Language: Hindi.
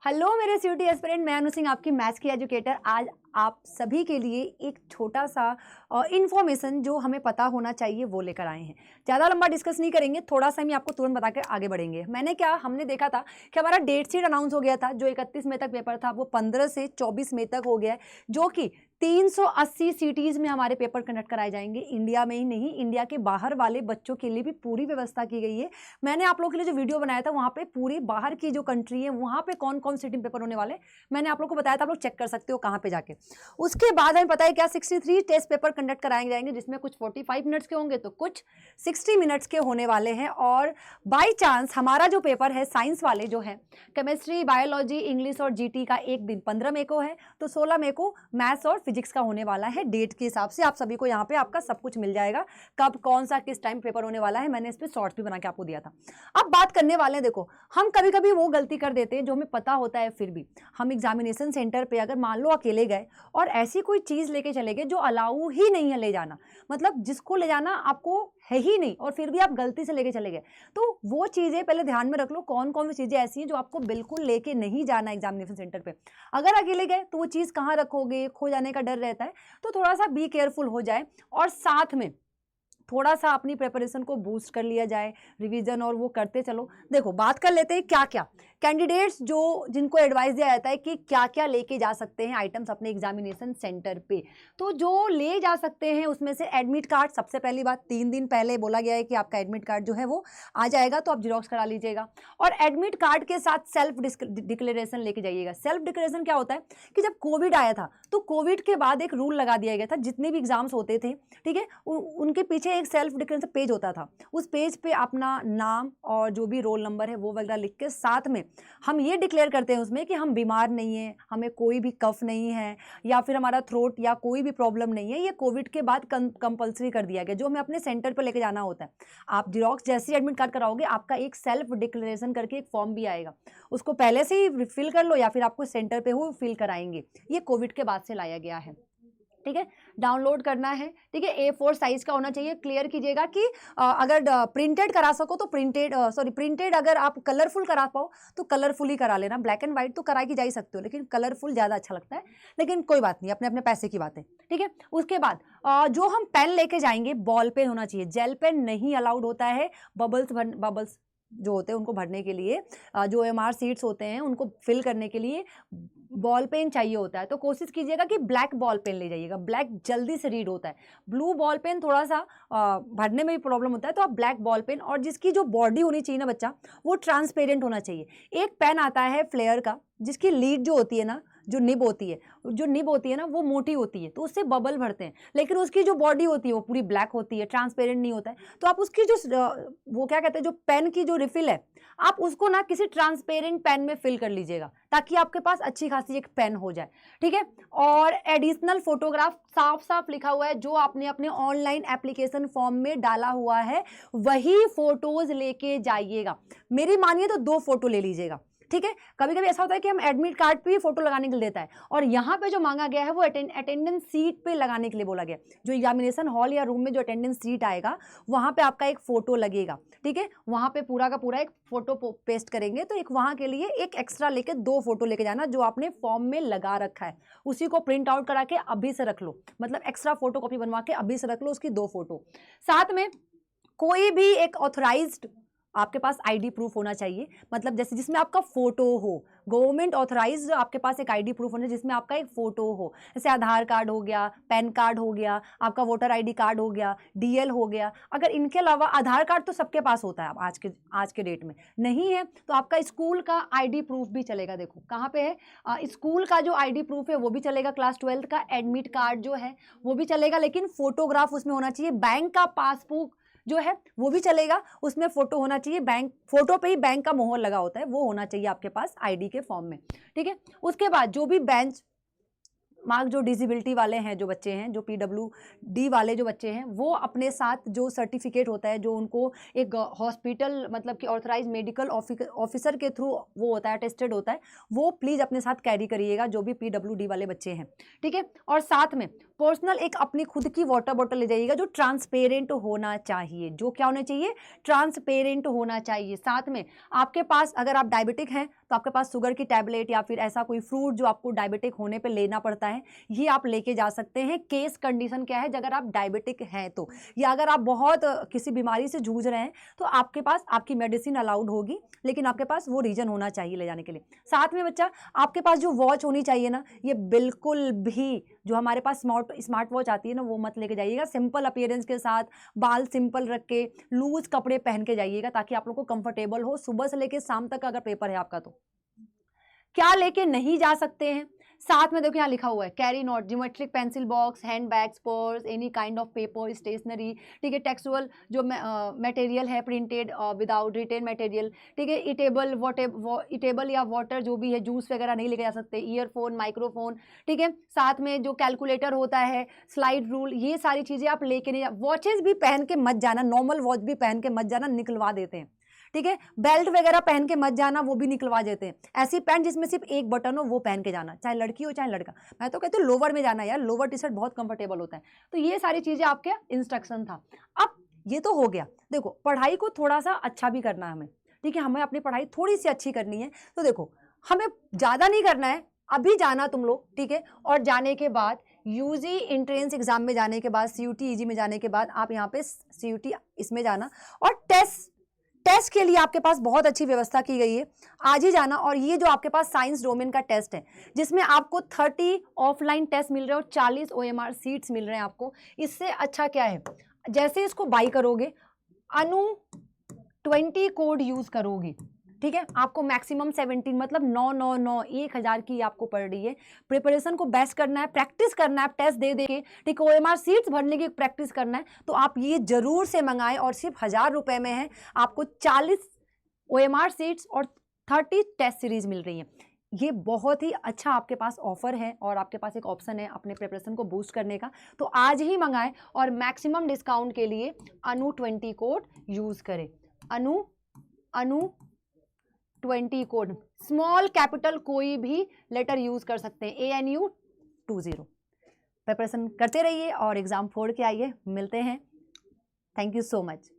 हेलो मेरे सीयूटी एस्पिरेंट, मैं अनु सिंह आपकी मैथ्स की एजुकेटर। आज आप सभी के लिए एक छोटा सा इन्फॉर्मेशन जो हमें पता होना चाहिए वो लेकर आए हैं। ज़्यादा लंबा डिस्कस नहीं करेंगे, थोड़ा सा ही आपको तुरंत बता के आगे बढ़ेंगे। हमने देखा था कि हमारा डेट शीट अनाउंस हो गया था। जो 31 मई तक पेपर था वो 15 से 24 मई तक हो गया है, जो कि 380 सिटीज़ में हमारे पेपर कंडक्ट कराए जाएंगे। इंडिया में ही नहीं, इंडिया के बाहर वाले बच्चों के लिए भी पूरी व्यवस्था की गई है। मैंने आप लोगों के लिए जो वीडियो बनाया था वहाँ पे पूरी बाहर की जो कंट्री है वहाँ पे कौन कौन सिटी पेपर होने वाले मैंने आप लोग को बताया था। आप लोग चेक कर सकते हो कहाँ पे जाके। उसके बाद हमें पता है क्या 63 टेस्ट पेपर कंडक्ट कराए जाएंगे, जिसमें कुछ 45 मिनट्स के होंगे तो कुछ 60 मिनट्स के होने वाले हैं। और बाई चांस हमारा जो पेपर है साइंस वाले जो है केमिस्ट्री, बायोलॉजी, इंग्लिश और जीटी का एक दिन 15 मई को है, तो 16 मई को मैथ्स और फिजिक्स का होने वाला है। डेट के हिसाब से आप सभी को यहाँ पे आपका सब कुछ मिल जाएगा, कब कौन सा किस टाइम पेपर होने वाला है। मैंने इस पर शॉर्ट्स भी बना के आपको दिया था। अब बात करने वाले हैं, देखो हम कभी कभी वो गलती कर देते हैं जो हमें पता होता है, फिर भी हम एग्जामिनेशन सेंटर पे अगर मान लो अकेले गए और ऐसी कोई चीज़ लेके चले गए जो अलाउ ही नहीं है ले जाना, मतलब जिसको ले जाना आपको है ही नहीं और फिर भी आप गलती से लेके चले गए, तो वो चीज़ें पहले ध्यान में रख लो। कौन कौन सी चीज़ें ऐसी हैं जो आपको बिल्कुल लेके नहीं जाना एग्जामिनेशन सेंटर पे। अगर अकेले गए तो वो चीज़ कहाँ रखोगे, खो जाने का डर रहता है, तो थोड़ा सा बी केयरफुल हो जाए और साथ में थोड़ा सा अपनी प्रिपरेशन को बूस्ट कर लिया जाए, रिवीजन और वो करते चलो। देखो बात कर लेते हैं क्या क्या कैंडिडेट्स जिनको एडवाइस दिया जाता है कि क्या क्या लेके जा सकते हैं आइटम्स अपने एग्जामिनेशन सेंटर पे। तो जो ले जा सकते हैं उसमें से एडमिट कार्ड, सबसे पहली बात 3 दिन पहले बोला गया है कि आपका एडमिट कार्ड जो है वो आ जाएगा, तो आप जीरोक्स करा लीजिएगा। और एडमिट कार्ड के साथ सेल्फ डिक्लेरेशन लेके जाइएगा। सेल्फ डिक्लेरेशन क्या होता है कि जब कोविड आया था तो कोविड के बाद एक रूल लगा दिया गया था, जितने भी एग्जाम्स होते थे, ठीक है, उनके पीछे एक सेल्फ डिक्लेरेशन पेज होता था। उस पेज पे अपना नाम और जो भी रोल नंबर है वो वगैरह लिख के साथ में हम ये डिक्लेयर करते हैं उसमें कि हम बीमार नहीं हैं, हमें कोई भी कफ नहीं है या फिर हमारा थ्रोट या कोई भी प्रॉब्लम नहीं है। ये कोविड के बाद कंपलसरी कर दिया गया, जो हमें अपने सेंटर पर लेके जाना होता है। आप जीरोक्स जैसे एडमिट कार्ड कराओगे आपका एक सेल्फ डिक्लेरेशन करके एक फॉर्म भी आएगा, उसको पहले से ही फिल कर लो या फिर आपको सेंटर पे हो फिल कराएंगे। ये कोविड के बाद से लाया गया है, ठीक है। डाउनलोड करना है, ठीक है, A4 साइज का होना चाहिए। क्लियर कीजिएगा कि अगर प्रिंटेड करा सको तो प्रिंटेड अगर आप कलरफुल करा पाओ तो कलरफुल ही करा लेना। ब्लैक एंड व्हाइट तो करा के जा ही सकते हो, लेकिन कलरफुल ज़्यादा अच्छा लगता है, लेकिन कोई बात नहीं, अपने अपने पैसे की बात है, ठीक है। उसके बाद जो हम पेन लेके जाएंगे बॉल पेन होना चाहिए, जेल पेन नहीं अलाउड होता है। बबल्स जो होते हैं उनको भरने के लिए, जो MR सीट्स होते हैं उनको फिल करने के लिए बॉल पेन चाहिए होता है। तो कोशिश कीजिएगा कि ब्लैक बॉल पेन ले जाइएगा, ब्लैक जल्दी से रीड होता है। ब्लू बॉल पेन थोड़ा सा भरने में भी प्रॉब्लम होता है, तो आप ब्लैक बॉल पेन, और जिसकी जो बॉडी होनी चाहिए ना बच्चा, वो ट्रांसपेरेंट होना चाहिए। एक पेन आता है फ्लेयर का, जिसकी लीड जो होती है ना, जो निब होती है ना वो मोटी होती है, तो उससे बबल भरते हैं, लेकिन उसकी जो बॉडी होती है वो पूरी ब्लैक होती है, ट्रांसपेरेंट नहीं होता है। तो आप उसकी जो वो क्या कहते हैं, जो पेन की जो रिफिल है, आप उसको ना किसी ट्रांसपेरेंट पेन में फिल कर लीजिएगा, ताकि आपके पास अच्छी खासी एक पेन हो जाए, ठीक है। और एडिशनल फोटोग्राफ, साफ साफ लिखा हुआ है, जो आपने अपने ऑनलाइन एप्लीकेशन फॉर्म में डाला हुआ है वही फोटोज लेके जाइएगा। मेरी मानिए तो 2 फोटो ले लीजिएगा, ठीक है। कभी कभी ऐसा होता है कि हम एडमिट कार्ड पे ही फोटो लगाने के लिए देता है, और यहाँ पे जो मांगा गया है वो अटेंडेंस सीट पे लगाने के लिए बोला गया। जो एग्जामिनेशन हॉल या रूम में जो अटेंडेंस सीट आएगा वहाँ पे आपका एक फोटो लगेगा, ठीक है। वहाँ पे पूरा का पूरा एक फोटो पेस्ट करेंगे, तो एक वहाँ के लिए एक एक्स्ट्रा लेके 2 फोटो लेके जाना, जो आपने फॉर्म में लगा रखा है उसी को प्रिंट आउट करा के अभी से रख लो, मतलब एक्स्ट्रा फोटो कॉपी बनवा के अभी से रख लो, उसकी 2 फोटो। साथ में कोई भी एक ऑथराइज्ड आपके पास आईडी प्रूफ होना चाहिए, मतलब जैसे जिसमें आपका फोटो हो, गवर्नमेंट ऑथराइज्ड आपके पास एक आईडी प्रूफ होना जिसमें आपका एक फोटो हो, जैसे आधार कार्ड हो गया, पैन कार्ड हो गया, आपका वोटर आईडी कार्ड हो गया, DL हो गया। अगर इनके अलावा आधार कार्ड तो सबके पास होता है, आज के डेट में नहीं है तो आपका स्कूल का आईडी प्रूफ भी चलेगा। देखो कहाँ पे है, स्कूल का जो आईडी प्रूफ है वो भी चलेगा, क्लास 12 का एडमिट कार्ड जो है वो भी चलेगा, लेकिन फोटोग्राफ उसमें होना चाहिए। बैंक का पासबुक जो है वो भी चलेगा, उसमें फोटो होना चाहिए, बैंक फोटो पे ही बैंक का मोहर लगा होता है, वो होना चाहिए आपके पास आईडी के फॉर्म में, ठीक है। उसके बाद जो भी बेंच मार्क जो डिसेबिलिटी वाले हैं जो बच्चे हैं, जो PWD वाले जो बच्चे हैं, वो अपने साथ जो सर्टिफिकेट होता है, जो उनको एक हॉस्पिटल मतलब कि ऑथराइज मेडिकल ऑफिसर के थ्रू वो होता है, टेस्टेड होता है, वो प्लीज़ अपने साथ कैरी करिएगा जो भी PWD वाले बच्चे हैं, ठीक है। और साथ में पर्सनल एक अपनी खुद की वाटर बॉटल ले जाइएगा जो ट्रांसपेरेंट होना चाहिए। जो क्या होना चाहिए? ट्रांसपेरेंट होना चाहिए। साथ में आपके पास अगर आप डायबिटिक हैं तो आपके पास शुगर की टैबलेट या फिर ऐसा कोई फ्रूट जो आपको डायबिटिक होने पे लेना पड़ता है, ये आप लेके जा सकते हैं। केस कंडीशन क्या है, अगर आप डायबिटिक हैं तो, या अगर आप बहुत किसी बीमारी से जूझ रहे हैं तो आपके पास आपकी मेडिसिन अलाउड होगी, लेकिन आपके पास वो रीजन होना चाहिए ले जाने के लिए। साथ में बच्चा आपके पास जो वॉच होनी चाहिए ना, ये बिल्कुल भी जो हमारे पास स्मार्ट वॉच आती है ना, वो मत लेके जाइएगा। सिंपल अपीयरेंस के साथ, बाल सिंपल रख के, लूज कपड़े पहन के जाइएगा ताकि आप लोग को कंफर्टेबल हो सुबह से लेके शाम तक अगर पेपर है आपका तो। क्या लेके नहीं जा सकते हैं? साथ में देखो यहाँ लिखा हुआ है carry not geometric pencil box, hand bags, purse, any kind of paper, stationery, ठीक है। टेक्सुअल जो मटेरियल है प्रिंटेड विदाउट रिटेन मटेरियल, ठीक है। इटेबल या वाटर जो भी है, जूस वगैरह नहीं लेके जा सकते। ईयरफोन, माइक्रोफोन, ठीक है। साथ में जो कैलकुलेटर होता है, स्लाइड रूल, ये सारी चीज़ें आप लेके नहीं जा। वॉचेस भी पहन के मत जाना, नॉर्मल वॉच भी पहन के मत जाना, निकलवा देते हैं, ठीक है। बेल्ट वगैरह पहन के मत जाना, वो भी निकलवा देते हैं। ऐसी पैंट जिसमें सिर्फ एक बटन हो वो पहन के जाना, चाहे लड़की हो चाहे लड़का। मैं तो कहती हूँ लोवर में जाना यार, लोवर टी शर्ट बहुत कंफर्टेबल होता है। तो ये सारी चीजें आपके इंस्ट्रक्शन था। अब ये तो हो गया। देखो पढ़ाई को थोड़ा सा अच्छा भी करना है हमें, ठीक है। हमें अपनी पढ़ाई थोड़ी सी अच्छी करनी है। तो देखो हमें ज़्यादा नहीं करना है, अभी जाना तुम लोग, ठीक है। और जाने के बाद यूजी एंट्रेंस एग्जाम में जाने के बाद, CUT EG में जाने के बाद आप यहाँ पे CUT इसमें जाना। और टेस्ट के लिए आपके पास बहुत अच्छी व्यवस्था की गई है, आज ही जाना। और ये जो आपके पास साइंस डोमेन का टेस्ट है जिसमें आपको 30 ऑफलाइन टेस्ट मिल रहे हैं और 40 OMR सीट्स मिल रहे हैं आपको, इससे अच्छा क्या है? जैसे इसको बाई करोगे, अनु 20 कोड यूज करोगे, ठीक है। आपको मैक्सिमम 17 मतलब 999 1000 की आपको पड़ रही है। प्रिपरेशन को बेस्ट करना है, प्रैक्टिस करना है, टेस्ट दे के, ठीक है। OMR सीट्स भरने की प्रैक्टिस करना है, तो आप ये जरूर से मंगाएं। और सिर्फ 1000 रुपए में है, आपको 40 OMR सीट्स और 30 टेस्ट सीरीज मिल रही है। ये बहुत ही अच्छा आपके पास ऑफर है और आपके पास एक ऑप्शन है अपने प्रिपरेशन को बूस्ट करने का। तो आज ही मंगाएं और मैक्सिमम डिस्काउंट के लिए अनु 20 कोड यूज करें। अनु 20 कोड, स्मॉल कैपिटल कोई भी लेटर यूज कर सकते हैं, ANU 20। प्रिपरेशन करते रहिए और एग्जाम फोड़ के आइए। मिलते हैं। Thank you so much.